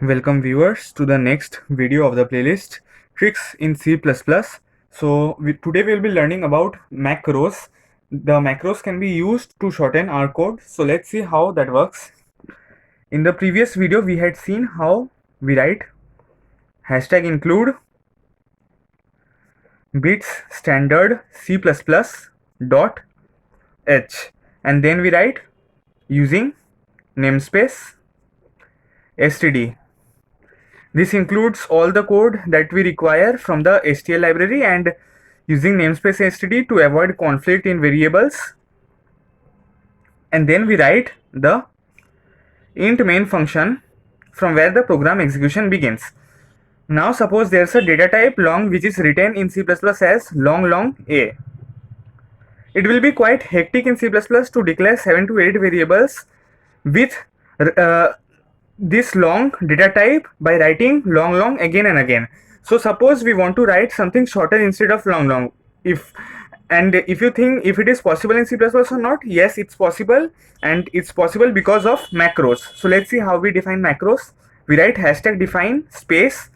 Welcome viewers to the next video of the playlist Tricks in C++. Today we will be learning about macros. The macros can be used to shorten our code. So let's see how that works. In the previous video we had seen how we write hashtag include bits standard C++ dot h, and then we write using namespace std. This includes all the code that we require from the STL library and using namespace std to avoid conflict in variables. And then we write the int main function from where the program execution begins. Now suppose there's a data type long which is written in C++ as long a. It will be quite hectic in C++ to declare 7 to 8 variables with this long data type by writing long again and again. So suppose we want to write something shorter instead of long. If you think if it is possible in C++ or not, yes, it's possible, and it's possible because of macros. So let's see how we define macros. We write hashtag define space,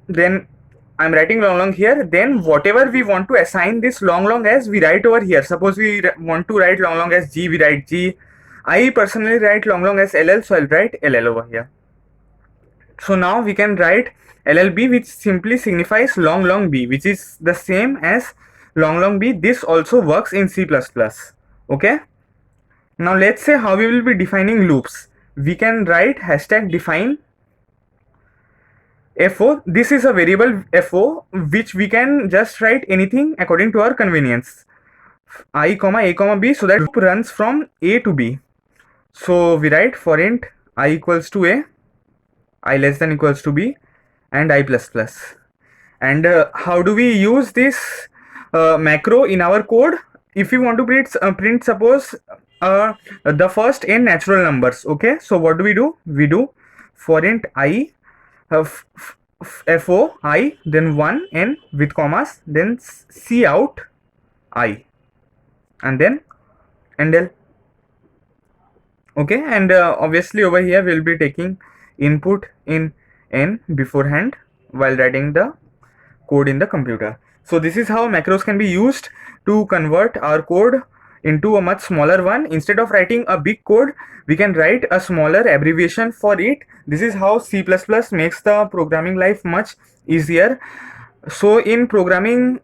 then I'm writing long here, then whatever we want to assign this long as, we write over here. Suppose we want to write long as g, we write g. I personally write long as ll, so I'll write ll over here. So now we can write llb, which simply signifies long b, which is the same as long b. This also works in C++. Okay, now let's say how we will be defining loops. We can write hashtag define fo. This is a variable fo which we can just write anything according to our convenience, I comma a comma b, so that loop runs from a to b. So we write for int I equals to a, I less than equals to b, and I plus plus. And how do we use this macro in our code? If we want to print suppose the first n natural numbers, okay, so what do? We do for int I fo I, then 1 n with commas, then c out I, and then endl. Okay, and obviously over here we'll be taking input in n beforehand while writing the code in the computer. So this is how macros can be used to convert our code into a much smaller one. Instead of writing a big code, we can write a smaller abbreviation for it. This is how C++ makes the programming life much easier. So in programming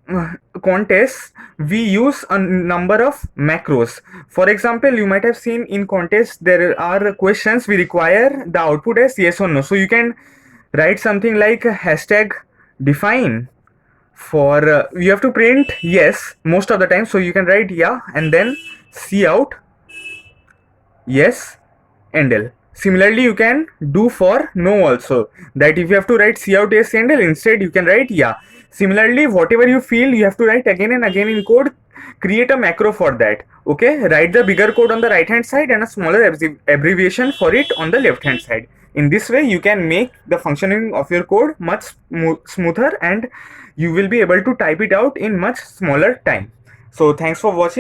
contests, we use a number of macros. For example, you might have seen in contests there are questions we require the output as yes or no. So you can write something like hashtag define for you have to print yes most of the time, so you can write yeah and then c out yes endl. Similarly, you can do for no also, that if you have to write c out yes endl, instead you can write yeah. Similarly, whatever you feel you have to write again and again in code, create a macro for that. Okay, write the bigger code on the right hand side and a smaller abbreviation for it on the left hand side. In this way you can make the functioning of your code much smoother, and you will be able to type it out in much smaller time. So thanks for watching.